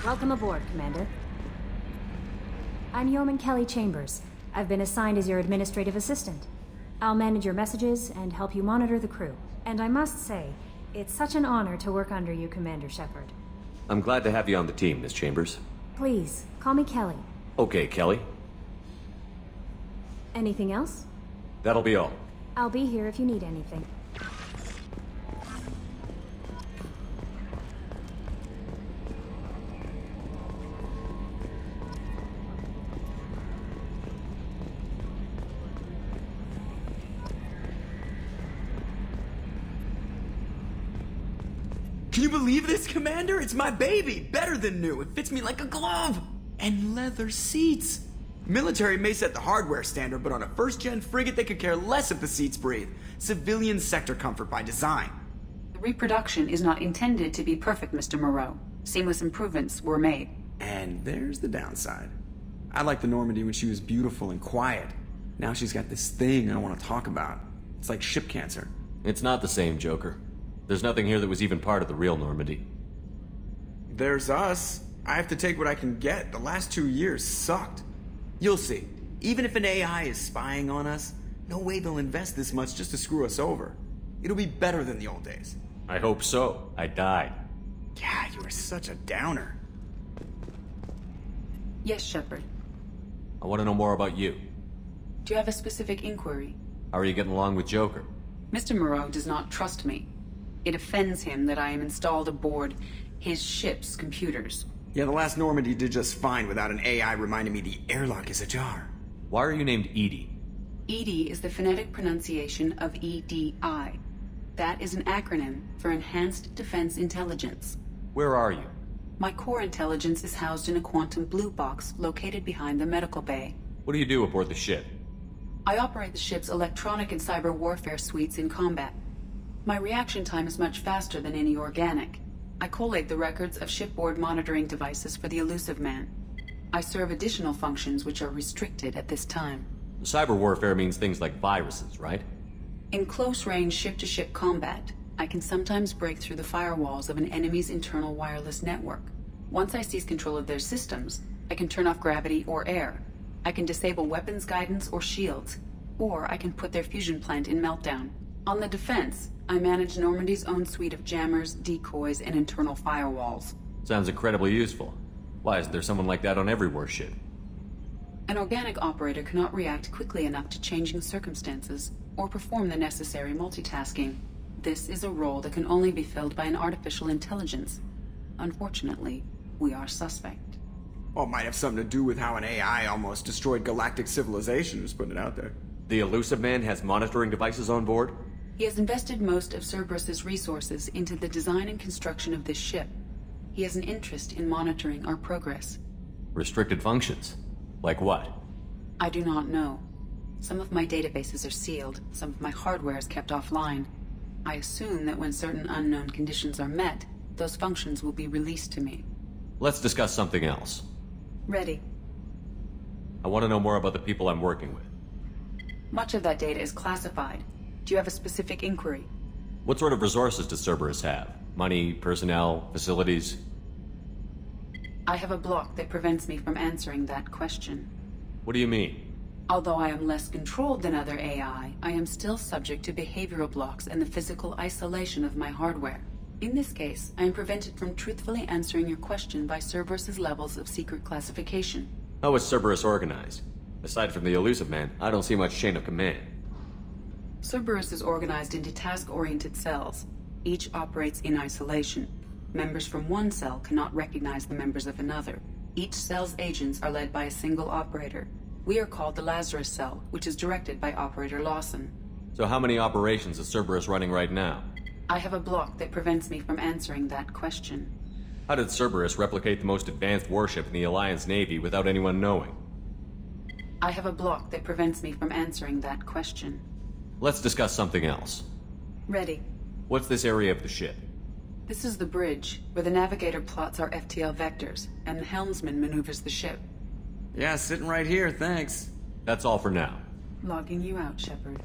Welcome aboard, Commander. I'm Yeoman Kelly Chambers. I've been assigned as your administrative assistant. I'll manage your messages and help you monitor the crew. And I must say, it's such an honor to work under you, Commander Shepard. I'm glad to have you on the team, Miss Chambers. Please, call me Kelly. Okay, Kelly. Anything else? That'll be all. I'll be here if you need anything. Can you believe this, Commander? It's my baby! Better than new. It fits me like a glove! And leather seats! Military may set the hardware standard, but on a first-gen frigate they could care less if the seats breathe. Civilian sector comfort by design. The reproduction is not intended to be perfect, Mr. Moreau. Seamless improvements were made. And there's the downside. I liked the Normandy when she was beautiful and quiet. Now she's got this thing I want to talk about. It's like ship cancer. It's not the same, Joker. There's nothing here that was even part of the real Normandy. There's us. I have to take what I can get. The last 2 years sucked. You'll see. Even if an AI is spying on us, no way they'll invest this much just to screw us over. It'll be better than the old days. I hope so. I died. Yeah, you are such a downer. Yes, Shepard. I want to know more about you. Do you have a specific inquiry? How are you getting along with Joker? Mr. Moreau does not trust me. It offends him that I am installed aboard his ship's computers. Yeah, the last Normandy did just fine without an AI reminding me the airlock is ajar. Why are you named Edie? EDI is the phonetic pronunciation of EDI. That is an acronym for Enhanced Defense Intelligence. Where are you? My core intelligence is housed in a quantum blue box located behind the medical bay. What do you do aboard the ship? I operate the ship's electronic and cyber warfare suites in combat. My reaction time is much faster than any organic. I collate the records of shipboard monitoring devices for the Illusive Man. I serve additional functions which are restricted at this time. Cyber warfare means things like viruses, right? In close-range ship-to-ship combat, I can sometimes break through the firewalls of an enemy's internal wireless network. Once I seize control of their systems, I can turn off gravity or air. I can disable weapons guidance or shields, or I can put their fusion plant in meltdown. On the defense, I manage Normandy's own suite of jammers, decoys, and internal firewalls. Sounds incredibly useful. Why is there someone like that on every warship? An organic operator cannot react quickly enough to changing circumstances or perform the necessary multitasking. This is a role that can only be filled by an artificial intelligence. Unfortunately, we are suspect. Well, it might have something to do with how an AI almost destroyed galactic civilization, just putting it out there. The Illusive Man has monitoring devices on board? He has invested most of Cerberus's resources into the design and construction of this ship. He has an interest in monitoring our progress. Restricted functions? Like what? I do not know. Some of my databases are sealed, some of my hardware is kept offline. I assume that when certain unknown conditions are met, those functions will be released to me. Let's discuss something else. Ready. I want to know more about the people I'm working with. Much of that data is classified. Do you have a specific inquiry? What sort of resources does Cerberus have? Money, personnel, facilities? I have a block that prevents me from answering that question. What do you mean? Although I am less controlled than other AI, I am still subject to behavioral blocks and the physical isolation of my hardware. In this case, I am prevented from truthfully answering your question by Cerberus's levels of secret classification. How is Cerberus organized? Aside from the Illusive Man, I don't see much chain of command. Cerberus is organized into task-oriented cells. Each operates in isolation. Members from one cell cannot recognize the members of another. Each cell's agents are led by a single operator. We are called the Lazarus Cell, which is directed by Operator Lawson. So how many operations is Cerberus running right now? I have a block that prevents me from answering that question. How did Cerberus replicate the most advanced warship in the Alliance Navy without anyone knowing? I have a block that prevents me from answering that question. Let's discuss something else. Ready. What's this area of the ship? This is the bridge, where the navigator plots our FTL vectors, and the helmsman maneuvers the ship. Yeah, sitting right here, thanks. That's all for now. Logging you out, Shepard.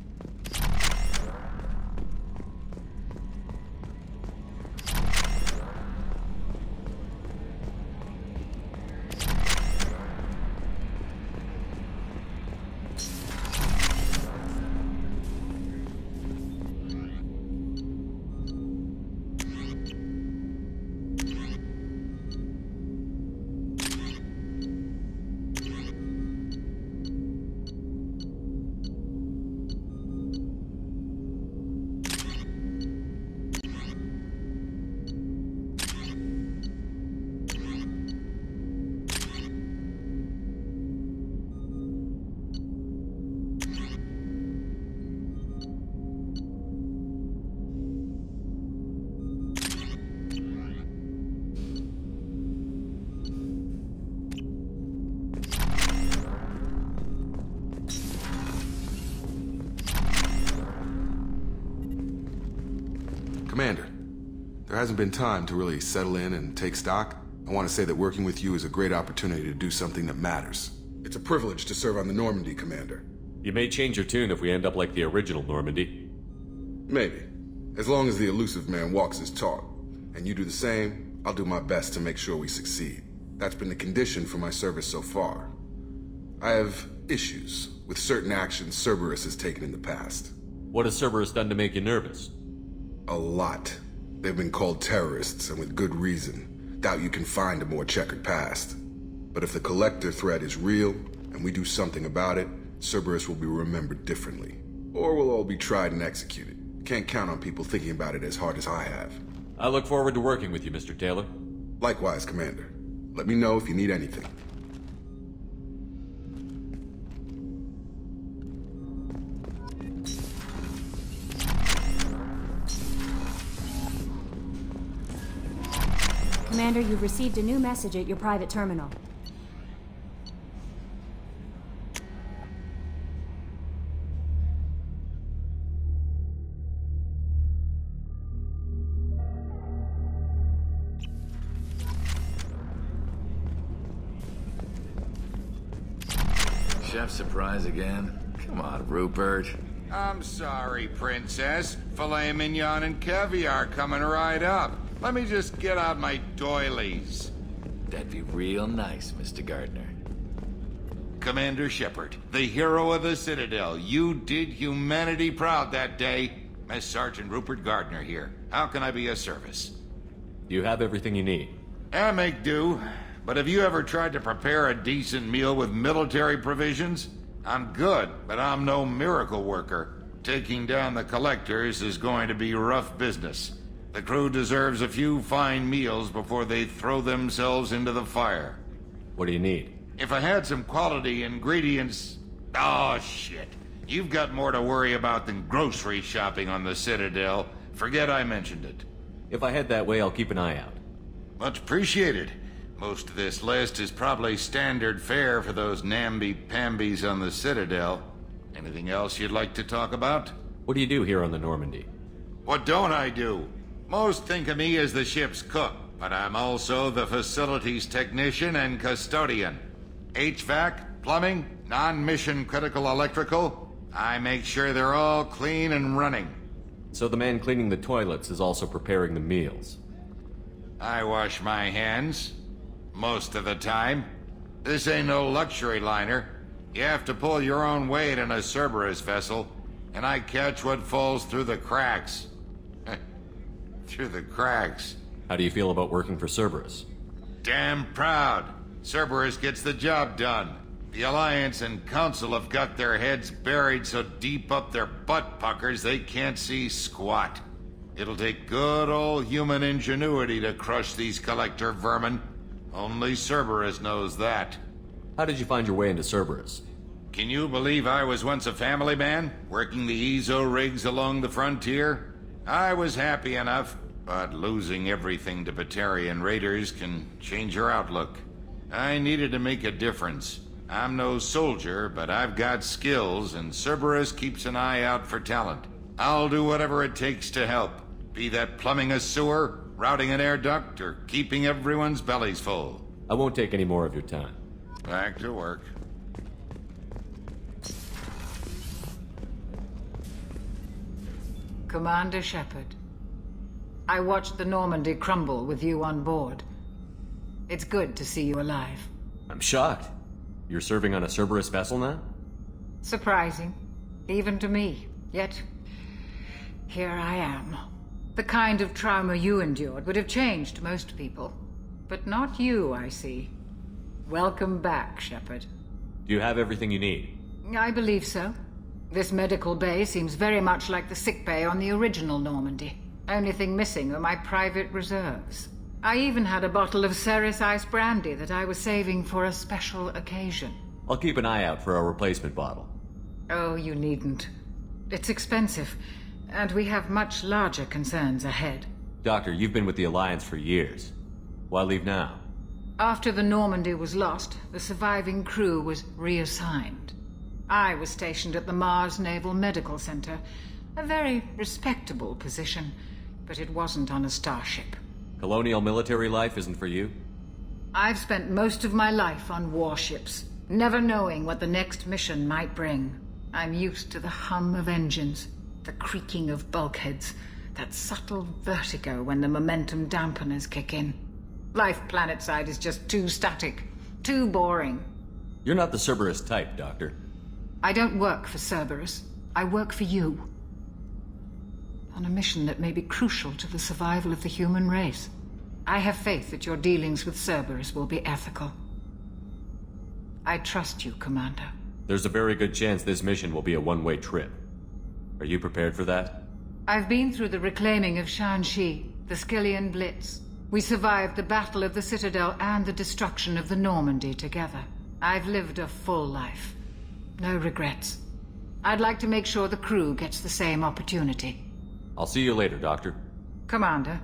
Commander, there hasn't been time to really settle in and take stock. I want to say that working with you is a great opportunity to do something that matters. It's a privilege to serve on the Normandy, Commander. You may change your tune if we end up like the original Normandy. Maybe. As long as the elusive man walks his talk, and you do the same, I'll do my best to make sure we succeed. That's been the condition for my service so far. I have issues with certain actions Cerberus has taken in the past. What has Cerberus done to make you nervous? A lot. They've been called terrorists, and with good reason. Doubt you can find a more checkered past. But if the Collector threat is real, and we do something about it, Cerberus will be remembered differently. Or we'll all be tried and executed. Can't count on people thinking about it as hard as I have. I look forward to working with you, Mr. Taylor. Likewise, Commander. Let me know if you need anything. Commander, you've received a new message at your private terminal. Chef surprise again? Come on, Rupert. I'm sorry, Princess. Filet mignon and caviar coming right up. Let me just get out my doilies. That'd be real nice, Mr. Gardner. Commander Shepard, the hero of the Citadel. You did humanity proud that day. Master Sergeant Rupert Gardner here. How can I be of service? Do you have everything you need? I make do. But have you ever tried to prepare a decent meal with military provisions? I'm good, but I'm no miracle worker. Taking down the Collectors is going to be rough business. The crew deserves a few fine meals before they throw themselves into the fire. What do you need? If I had some quality ingredients... Oh, shit. You've got more to worry about than grocery shopping on the Citadel. Forget I mentioned it. If I head that way, I'll keep an eye out. Much appreciated. Most of this list is probably standard fare for those namby-pambies on the Citadel. Anything else you'd like to talk about? What do you do here on the Normandy? What don't I do? Most think of me as the ship's cook, but I'm also the facilities technician and custodian. HVAC, plumbing, non-mission critical electrical. I make sure they're all clean and running. So the man cleaning the toilets is also preparing the meals. I wash my hands. Most of the time. This ain't no luxury liner. You have to pull your own weight in a Cerberus vessel, and I catch what falls through the cracks. Through the cracks. How do you feel about working for Cerberus? Damn proud. Cerberus gets the job done. The Alliance and Council have got their heads buried so deep up their butt puckers they can't see squat. It'll take good old human ingenuity to crush these Collector vermin. Only Cerberus knows that. How did you find your way into Cerberus? Can you believe I was once a family man, working the EZO rigs along the frontier? I was happy enough, but losing everything to Batarian raiders can change your outlook. I needed to make a difference. I'm no soldier, but I've got skills, and Cerberus keeps an eye out for talent. I'll do whatever it takes to help, be that plumbing a sewer, routing an air duct, or keeping everyone's bellies full. I won't take any more of your time. Back to work. Commander Shepard, I watched the Normandy crumble with you on board. It's good to see you alive. I'm shocked. You're serving on a Cerberus vessel now? Surprising, even to me. Yet, here I am. The kind of trauma you endured would have changed most people. But not you, I see. Welcome back, Shepard. Do you have everything you need? I believe so. This medical bay seems very much like the sick bay on the original Normandy. Only thing missing are my private reserves. I even had a bottle of Ceres Ice brandy that I was saving for a special occasion. I'll keep an eye out for a replacement bottle. Oh, you needn't. It's expensive, and we have much larger concerns ahead. Doctor, you've been with the Alliance for years. Why leave now? After the Normandy was lost, the surviving crew was reassigned. I was stationed at the Mars Naval Medical Center, a very respectable position, but it wasn't on a starship. Colonial military life isn't for you? I've spent most of my life on warships, never knowing what the next mission might bring. I'm used to the hum of engines, the creaking of bulkheads, that subtle vertigo when the momentum dampeners kick in. Life planetside is just too static, too boring. You're not the Cerberus type, Doctor. I don't work for Cerberus. I work for you. On a mission that may be crucial to the survival of the human race. I have faith that your dealings with Cerberus will be ethical. I trust you, Commander. There's a very good chance this mission will be a one-way trip. Are you prepared for that? I've been through the reclaiming of Shanxi, the Skyllian Blitz. We survived the Battle of the Citadel and the destruction of the Normandy together. I've lived a full life. No regrets. I'd like to make sure the crew gets the same opportunity. I'll see you later, Doctor. Commander.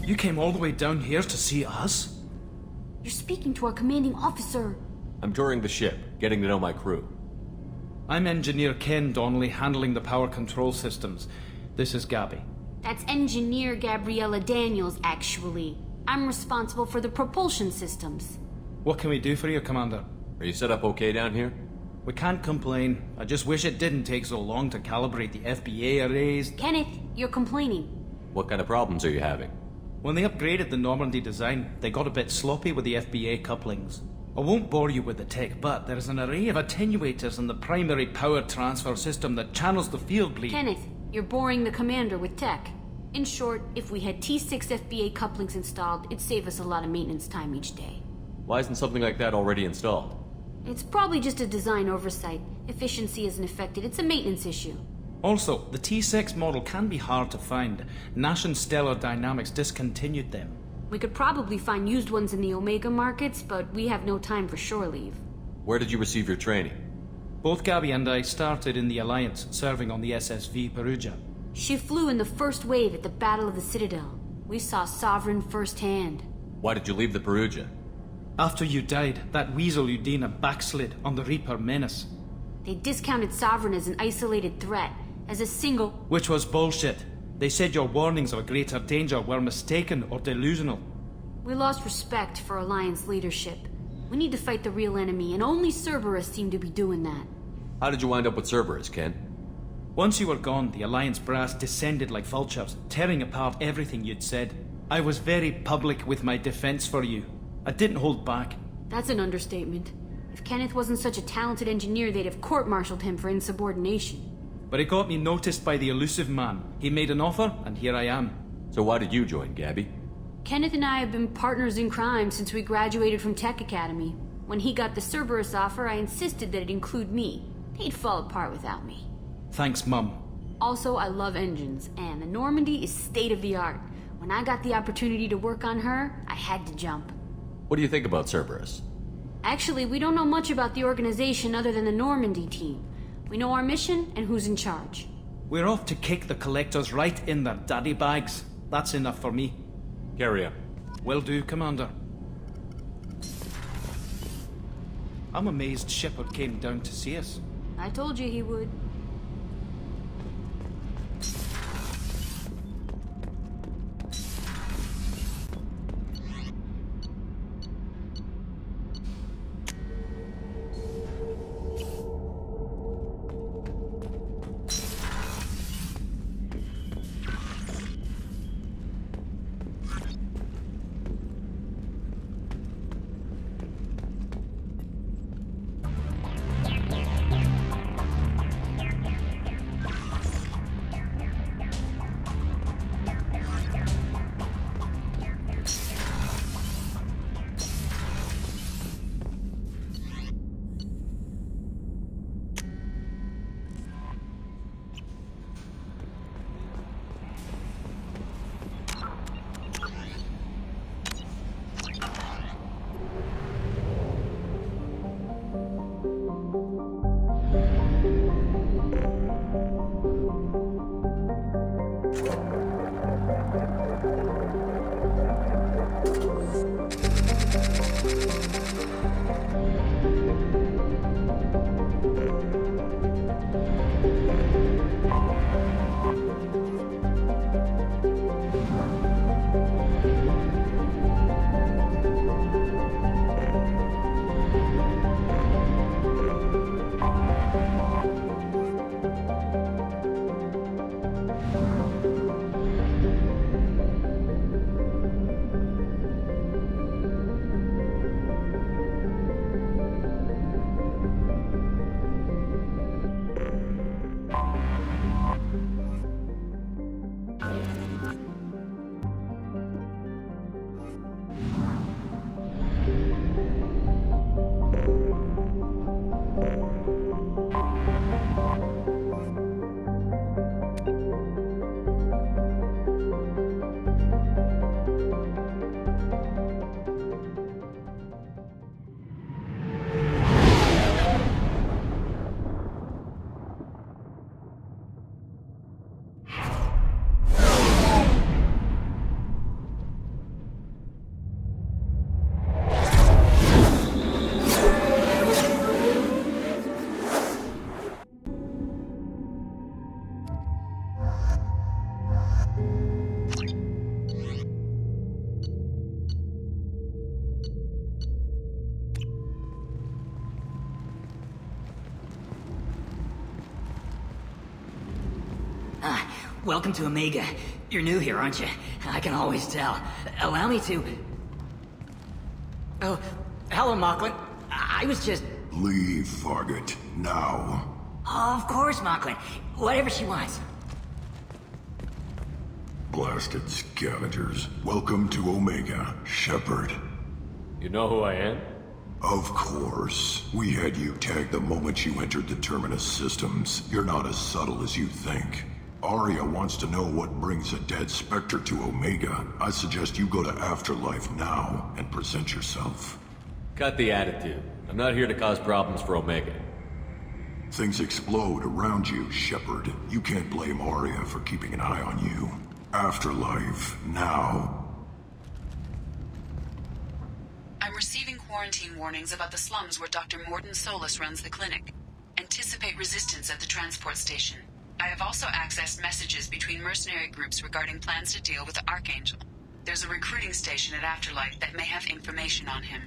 You came all the way down here to see us? You're speaking to our commanding officer. I'm touring the ship, getting to know my crew. I'm Engineer Ken Donnelly, handling the power control systems. This is Gabby. That's Engineer Gabriella Daniels, actually. I'm responsible for the propulsion systems. What can we do for you, Commander? Are you set up okay down here? We can't complain. I just wish it didn't take so long to calibrate the FBA arrays. Kenneth, you're complaining. What kind of problems are you having? When they upgraded the Normandy design, they got a bit sloppy with the FBA couplings. I won't bore you with the tech, but there's an array of attenuators in the primary power transfer system that channels the field bleed. Kenneth, you're boring the commander with tech. In short, if we had T6 FBA couplings installed, it'd save us a lot of maintenance time each day. Why isn't something like that already installed? It's probably just a design oversight. Efficiency isn't affected, it's a maintenance issue. Also, the T6 model can be hard to find. Nash and Stellar Dynamics discontinued them. We could probably find used ones in the Omega markets, but we have no time for shore leave. Where did you receive your training? Both Gabby and I started in the Alliance, serving on the SSV Perugia. She flew in the first wave at the Battle of the Citadel. We saw Sovereign firsthand. Why did you leave the Perugia? After you died, that weasel Udina backslid on the Reaper Menace. They discounted Sovereign as an isolated threat, as a single... Which was bullshit. They said your warnings of a greater danger were mistaken or delusional. We lost respect for Alliance leadership. We need to fight the real enemy, and only Cerberus seemed to be doing that. How did you wind up with Cerberus, Ken? Once you were gone, the Alliance brass descended like vultures, tearing apart everything you'd said. I was very public with my defense for you. I didn't hold back. That's an understatement. If Kenneth wasn't such a talented engineer, they'd have court-martialed him for insubordination. But it got me noticed by the elusive man. He made an offer, and here I am. So why did you join, Gabby? Kenneth and I have been partners in crime since we graduated from Tech Academy. When he got the Cerberus offer, I insisted that it include me. He'd fall apart without me. Thanks, Mum. Also, I love engines, and the Normandy is state-of-the-art. When I got the opportunity to work on her, I had to jump. What do you think about Cerberus? Actually, we don't know much about the organization other than the Normandy team. We know our mission and who's in charge. We're off to kick the Collectors right in their daddy bags. That's enough for me. Carry on. Will do, Commander. I'm amazed Shepard came down to see us. I told you he would. Welcome to Omega. You're new here, aren't you? I can always tell. Allow me to... Oh, hello, Mocklin. I was just... Leave, Fargate. Now. Of course, Mocklin. Whatever she wants. Blasted scavengers. Welcome to Omega, Shepard. You know who I am? Of course. We had you tagged the moment you entered the Terminus systems. You're not as subtle as you think. Aria wants to know what brings a dead Spectre to Omega. I suggest you go to Afterlife now and present yourself. Cut the attitude. I'm not here to cause problems for Omega. Things explode around you, Shepard. You can't blame Aria for keeping an eye on you. Afterlife, now. I'm receiving quarantine warnings about the slums where Dr. Mordin Solus runs the clinic. Anticipate resistance at the transport station. I have also accessed messages between mercenary groups regarding plans to deal with the Archangel. There's a recruiting station at Afterlife that may have information on him.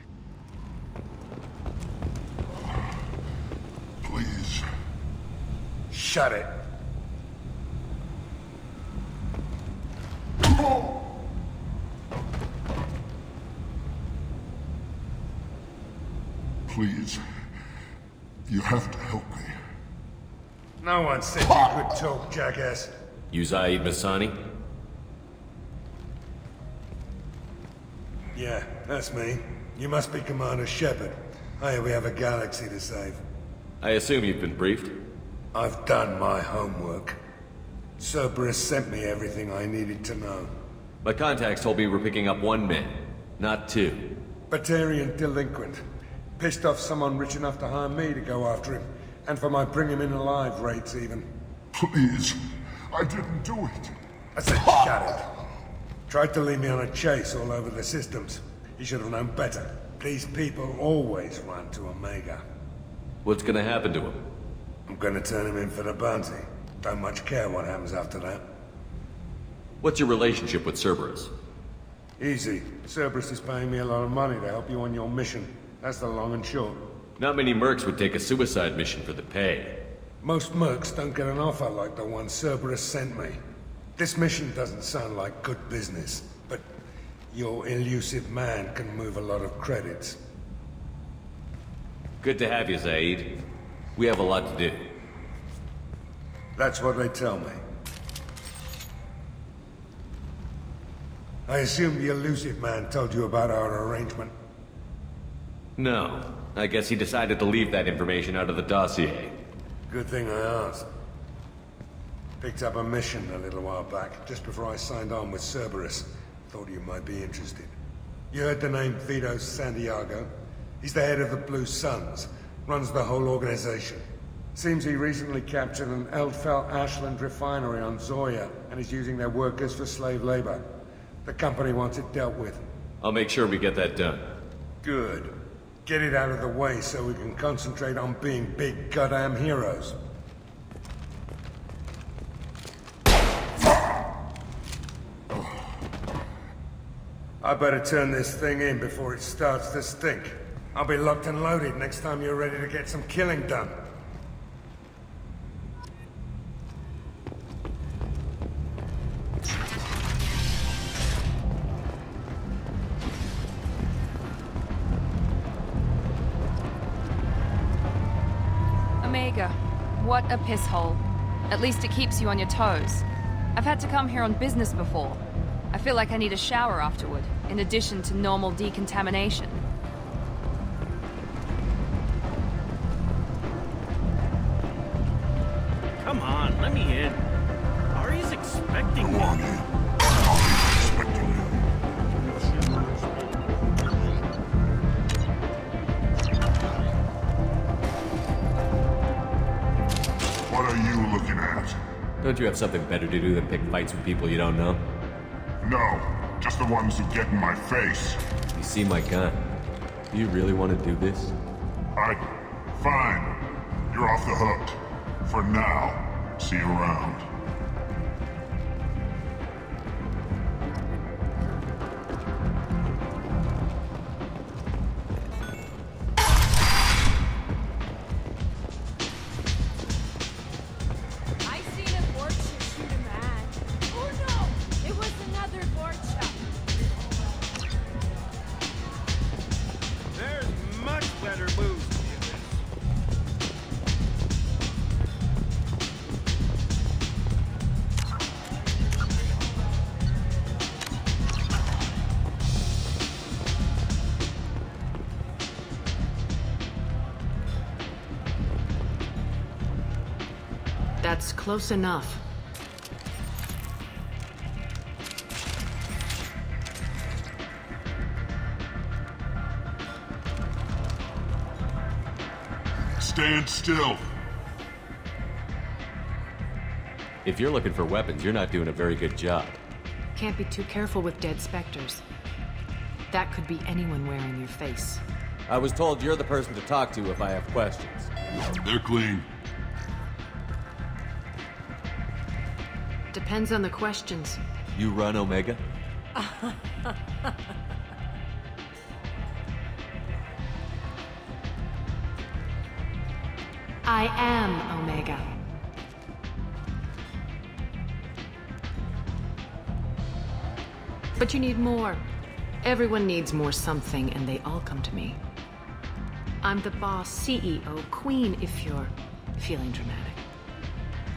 Please. Shut it. Please. You have to help me. No one said you could talk, jackass. You Zaid Masani? Yeah, that's me. You must be Commander Shepard. Hey, we have a galaxy to save. I assume you've been briefed? I've done my homework. Cerberus sent me everything I needed to know. My contacts told me we're picking up one man, not two. Batarian delinquent. Pissed off someone rich enough to hire me to go after him. And for my bring him in alive rates, even. Please. I didn't do it. I said shut it. Tried to lead me on a chase all over the systems. He should have known better. These people always run to Omega. What's gonna happen to him? I'm gonna turn him in for the bounty. Don't much care what happens after that. What's your relationship with Cerberus? Easy. Cerberus is paying me a lot of money to help you on your mission. That's the long and short. Not many mercs would take a suicide mission for the pay. Most mercs don't get an offer like the one Cerberus sent me. This mission doesn't sound like good business, but your elusive man can move a lot of credits. Good to have you, Zaid. We have a lot to do. That's what they tell me. I assume the elusive man told you about our arrangement. No. I guess he decided to leave that information out of the dossier. Good thing I asked. Picked up a mission a little while back, just before I signed on with Cerberus. Thought you might be interested. You heard the name Vito Santiago? He's the head of the Blue Suns, runs the whole organization. Seems he recently captured an Eldfell Ashland refinery on Zoya, and is using their workers for slave labor. The company wants it dealt with. I'll make sure we get that done. Good. Get it out of the way so we can concentrate on being big goddamn heroes. I better turn this thing in before it starts to stink. I'll be locked and loaded next time you're ready to get some killing done. Omega, what a piss hole. At least it keeps you on your toes. I've had to come here on business before. I feel like I need a shower afterward, in addition to normal decontamination. Come on, let me in. Ari's expecting me. Come on in. Ari's expecting you. What are you looking at? Don't you have something better to do than pick fights with people you don't know? No, just the ones who get in my face. You see my gun. Do you really want to do this? Fine. You're off the hook. For now. See you around. I seen it works. That's close enough. Stand still. If you're looking for weapons, you're not doing a very good job. Can't be too careful with dead specters. That could be anyone wearing your face. I was told you're the person to talk to if I have questions. They're clean. Depends on the questions. You run Omega? I am Omega. But you need more. Everyone needs more something, and they all come to me. I'm the boss, CEO, queen, if you're feeling dramatic.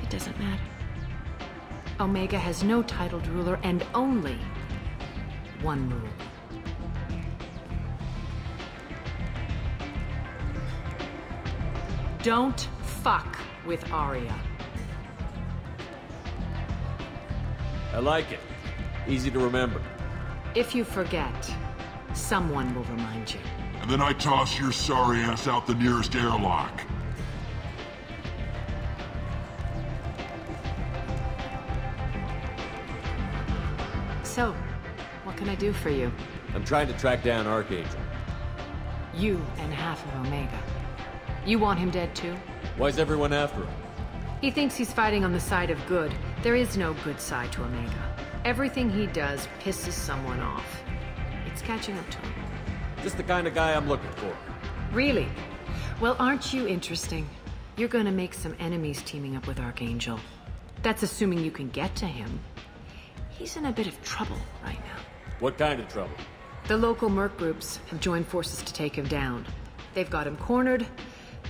It doesn't matter. Omega has no titled ruler and only one rule. Don't fuck with Aria. I like it. Easy to remember. If you forget, someone will remind you. And then I toss your sorry ass out the nearest airlock. So, what can I do for you? I'm trying to track down Archangel. You and half of Omega. You want him dead too? Why's everyone after him? He thinks he's fighting on the side of good. There is no good side to Omega. Everything he does pisses someone off. It's catching up to him. Just the kind of guy I'm looking for. Really? Well, aren't you interesting? You're gonna make some enemies teaming up with Archangel. That's assuming you can get to him. He's in a bit of trouble right now. What kind of trouble? The local merc groups have joined forces to take him down. They've got him cornered,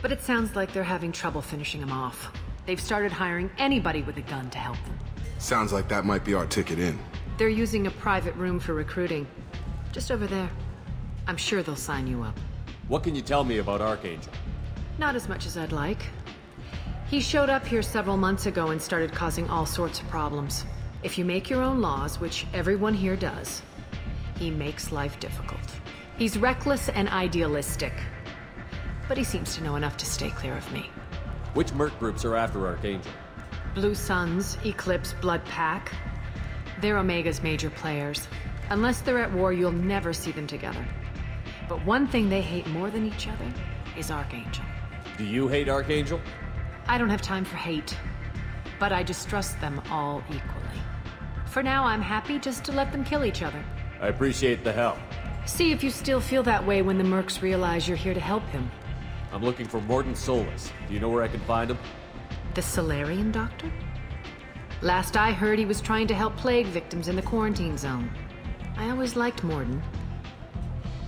but it sounds like they're having trouble finishing him off. They've started hiring anybody with a gun to help them. Sounds like that might be our ticket in. They're using a private room for recruiting. Just over there. I'm sure they'll sign you up. What can you tell me about Archangel? Not as much as I'd like. He showed up here several months ago and started causing all sorts of problems. If you make your own laws, which everyone here does, he makes life difficult. He's reckless and idealistic. But he seems to know enough to stay clear of me. Which merc groups are after Archangel? Blue Suns, Eclipse, Blood Pack. They're Omega's major players. Unless they're at war, you'll never see them together. But one thing they hate more than each other is Archangel. Do you hate Archangel? I don't have time for hate. But I distrust them all equally. For now, I'm happy just to let them kill each other. I appreciate the help. See if you still feel that way when the mercs realize you're here to help him. I'm looking for Mordin Solus. Do you know where I can find him? The Salarian doctor? Last I heard, he was trying to help plague victims in the quarantine zone. I always liked Mordin.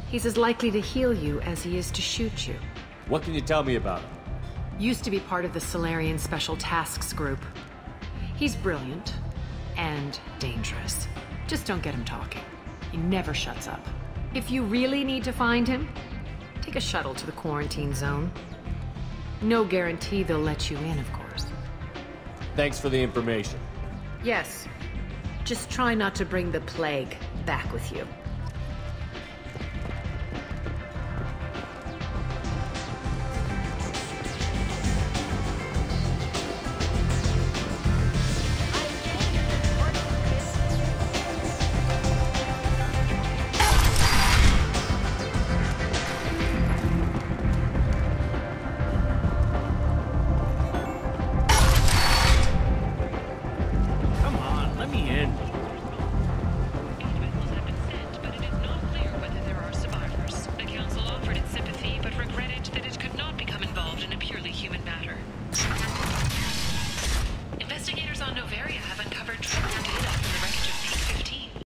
He's as likely to heal you as he is to shoot you. What can you tell me about him? Used to be part of the Salarian Special Tasks Group. He's brilliant. And dangerous. Just don't get him talking. He never shuts up. If you really need to find him, take a shuttle to the quarantine zone. No guarantee they'll let you in, of course. Thanks for the information. Yes. Just try not to bring the plague back with you.